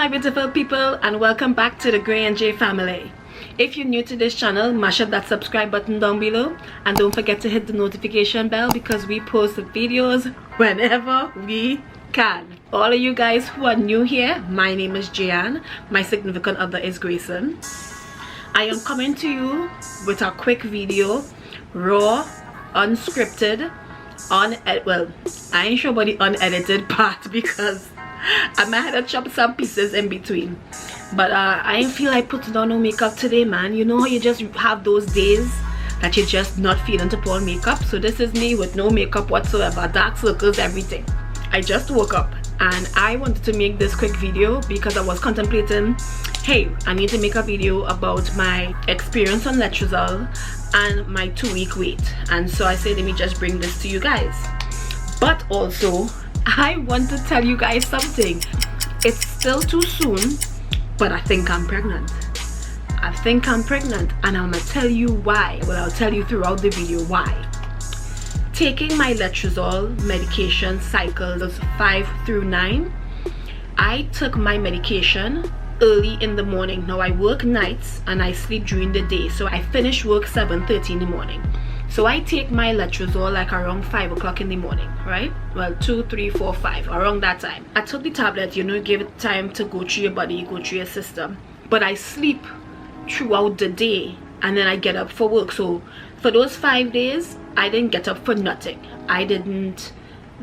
my beautiful people, and welcome back to the Gray and J family. If you're new to this channel, mash up that subscribe button down below and don't forget to hit the notification bell because we post the videos whenever we can. All of you guys who are new here, my name is Jayan, my significant other is Grayson. I am coming to you with a quick video, raw, unscripted, well, I ain't sure about the unedited part because I might have to chop some pieces in between. But I ain't feel like putting on no makeup today, man. You know how you just have those days that you're just not feeling to put on makeup? So this is me with no makeup whatsoever, dark circles, everything. I just woke up and I wanted to make this quick video because I was contemplating, hey, I need to make a video about my experience on letrozole and my 2-week wait. And so I said, let me just bring this to you guys. But also, I want to tell you guys something. It's still too soon, but I think I'm pregnant. I think I'm pregnant, and I'm gonna tell you why. Well, I'll tell you throughout the video why. Taking my letrozole medication cycles 5 through 9, I took my medication early in the morning. Now I work nights and I sleep during the day, so I finish work 7:30 in the morning. So I take my letrozole like around 5 o'clock in the morning, right? Well, 2, 3, 4, 5, around that time. I took the tablet, you know, give it time to go through your body, go through your system. But I sleep throughout the day and then I get up for work. So for those 5 days, I didn't get up for nothing. I didn't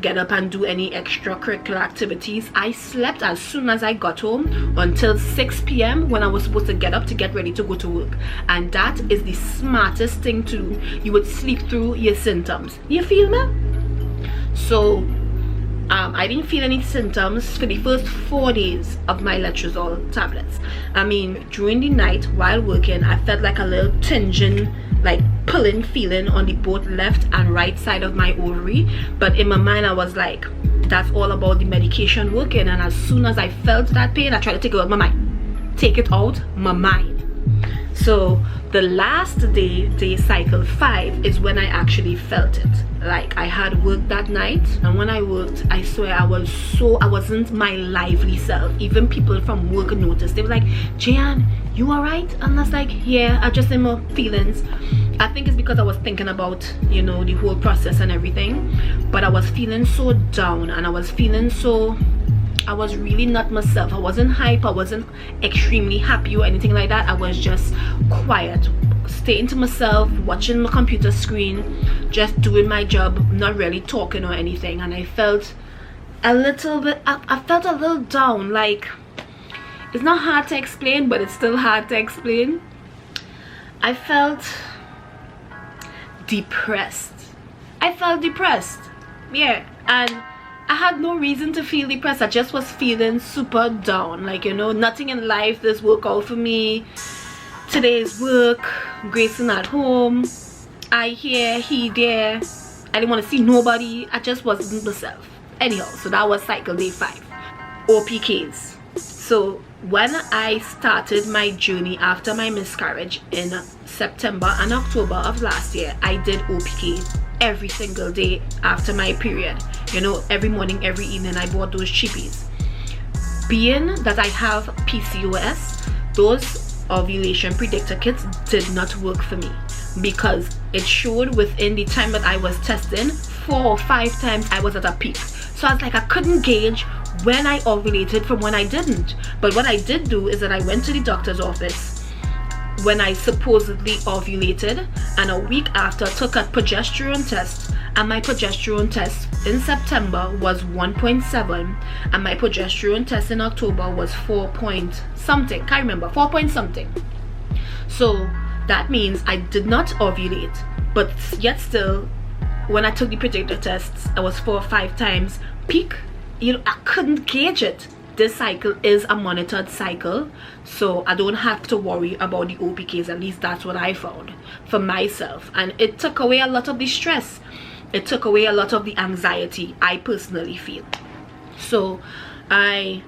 get up and do any extracurricular activities. I slept as soon as I got home until 6 p.m. when I was supposed to get up to get ready to go to work. And that is the smartest thing to do. You would sleep through your symptoms. You feel me? So I didn't feel any symptoms for the first 4 days of my letrozole tablets. I mean, during the night while working, I felt like a little tinging, like pulling feeling on the both left and right side of my ovary, but in my mind I was like, that's all about the medication working. And as soon as I felt that pain, I tried to take it out my mind. Take it out my mind. So the last day cycle 5 is when I actually felt it. Like I had work that night, and when I worked, I swear I wasn't my lively self. Even people from work noticed. They were like, Jayan, you alright? And I was like, yeah, I just in my feelings. I think it's because I was thinking about, you know, the whole process and everything. But I was feeling so down, and I was feeling so, I was really not myself. I wasn't hype, I wasn't extremely happy or anything like that. I was just quiet, staying to myself, watching my computer screen, just doing my job, not really talking or anything. And I felt a little bit, I felt a little down. Like, it's not hard to explain, but it's still hard to explain. I felt depressed. I felt depressed, yeah. And I had no reason to feel depressed. I just was feeling super down. Like, you know, nothing in life this work out for me. Today's work, Grayson at home, I here, he there. I didn't want to see nobody. I just wasn't myself. Anyhow, so that was cycle day 5. OPKs. So when I started my journey after my miscarriage in September and October of last year, I did OPKs every single day after my period. You know, every morning, every evening, I bought those cheapies. Being that I have PCOS, those ovulation predictor kits did not work for me because it showed within the time that I was testing 4 or 5 times I was at a peak. So I was like, I couldn't gauge when I ovulated from when I didn't. But what I did do is that I went to the doctor's office when I supposedly ovulated, and a week after took a progesterone test, and my progesterone test in September was 1.7 and my progesterone test in October was 4 point something, can't remember, 4 point something. So that means I did not ovulate, but yet still when I took the predictor tests I was 4 or 5 times peak. You know, I couldn't gauge it. This cycle is a monitored cycle, so I don't have to worry about the OPKs. At least that's what I found for myself, and it took away a lot of the stress. It took away a lot of the anxiety I personally feel. So I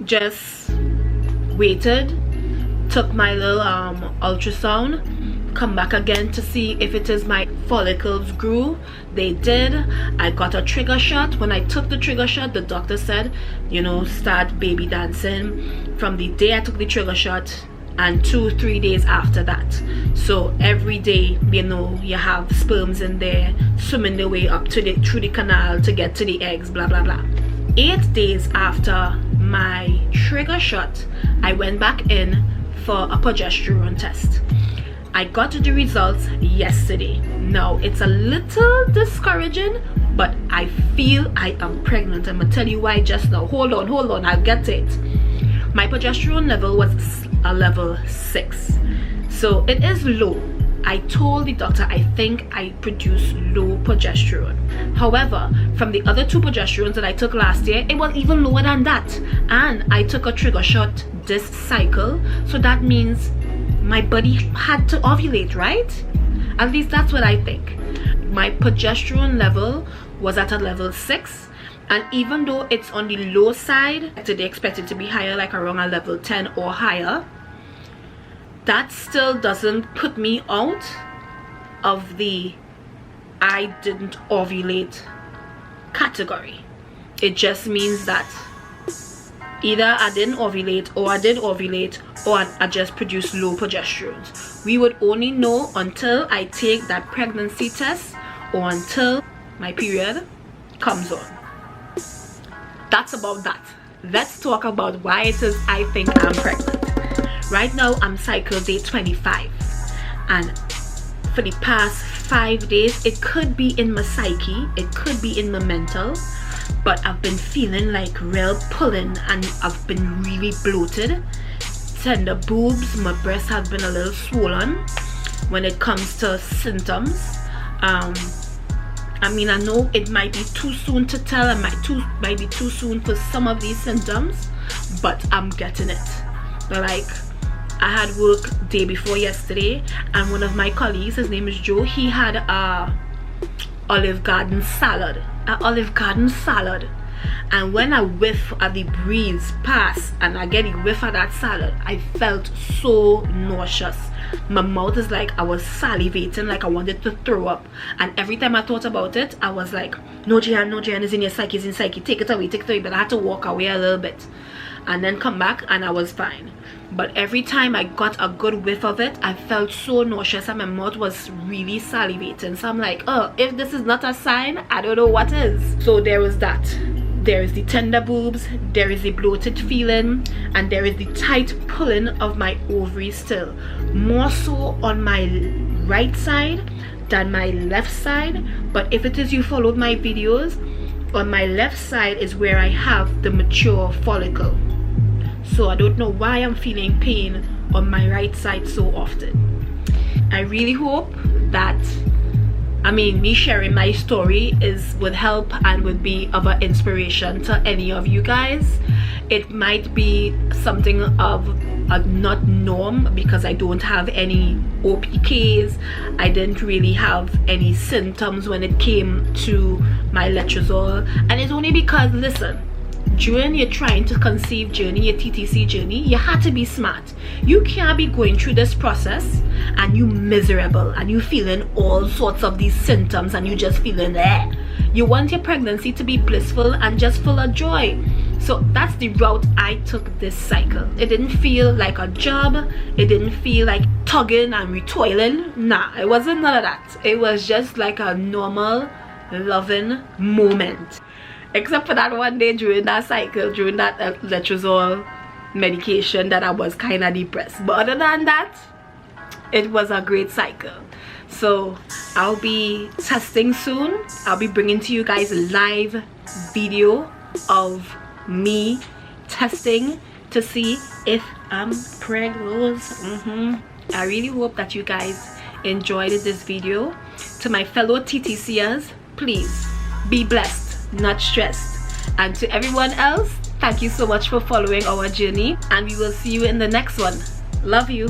just waited, took my little ultrasound, come back again to see if it is my follicles grew. They did. I got a trigger shot. When I took the trigger shot, the doctor said, you know, start baby dancing from the day I took the trigger shot and 2-3 days after that. So every day, you know, you have sperms in there swimming their way up to through the canal to get to the eggs, blah blah blah. 8 days after my trigger shot, I went back in for a progesterone test. I got the results yesterday. Now it's a little discouraging, but I feel I am pregnant. I'm gonna tell you why just now. Hold on, I'll get to it. My progesterone level was a level 6, so it is low. I told the doctor I think I produce low progesterone. However, from the other 2 progesterones that I took last year, it was even lower than that. And I took a trigger shot this cycle, so that means my body had to ovulate, right? At least that's what I think. My progesterone level was at a level 6, and even though it's on the low side, they expect it to be higher, like around a level 10 or higher, that still doesn't put me out of the I didn't ovulate category. It just means that either I didn't ovulate, or I did ovulate, or I just produced low progesterones. We would only know until I take that pregnancy test or until my period comes on. That's about that. Let's talk about why it is I think I'm pregnant. Right now I'm cycle day 25, and for the past 5 days, it could be in my psyche, it could be in my mental, but I've been feeling like real pulling, and I've been really bloated, tender boobs, my breasts have been a little swollen when it comes to symptoms. I mean, I know it might be too soon to tell, it might be too soon for some of these symptoms, but I'm getting it. Like, I had work day before yesterday, and one of my colleagues, his name is Joe, he had a Olive Garden salad. And when I whiff at the breeze pass and I get a whiff of that salad, I felt so nauseous. My mouth is like I was salivating, like I wanted to throw up. And every time I thought about it, I was like, no Gian, it's in your psyche, it's in psyche, take it away. But I had to walk away a little bit and then come back, and I was fine. But every time I got a good whiff of it, I felt so nauseous and my mouth was really salivating. So I'm like, oh, if this is not a sign, I don't know what is. So there was that. There is the tender boobs, there is the bloated feeling, and there is the tight pulling of my ovaries still. More so on my right side than my left side. But if it is you followed my videos, on my left side is where I have the mature follicle. So I don't know why I'm feeling pain on my right side so often. I really hope that, I mean, me sharing my story would help and would be of an inspiration to any of you guys. It might be something of a not norm because I don't have any OPKs. I didn't really have any symptoms when it came to my letrozole, and it's only because, listen, during your trying to conceive journey, your TTC journey, you had to be smart. You can't be going through this process and you miserable and you feeling all sorts of these symptoms and you just feeling there. You want your pregnancy to be blissful and just full of joy. So that's the route I took this cycle. It didn't feel like a job. It didn't feel like tugging and retoiling. Nah, it wasn't none of that. It was just like a normal, loving moment. Except for that one day during that cycle, during that letrozole medication, that I was kind of depressed. But other than that, it was a great cycle. So I'll be testing soon. I'll be bringing to you guys a live video of me testing to see if I'm pregnant. I really hope that you guys enjoyed this video. To my fellow TTCers, please be blessed, not stressed. And to everyone else, thank you so much for following our journey, and we will see you in the next one. Love you.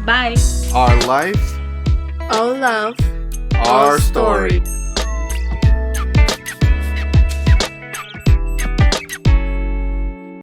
Bye. Our life, Our love, our story.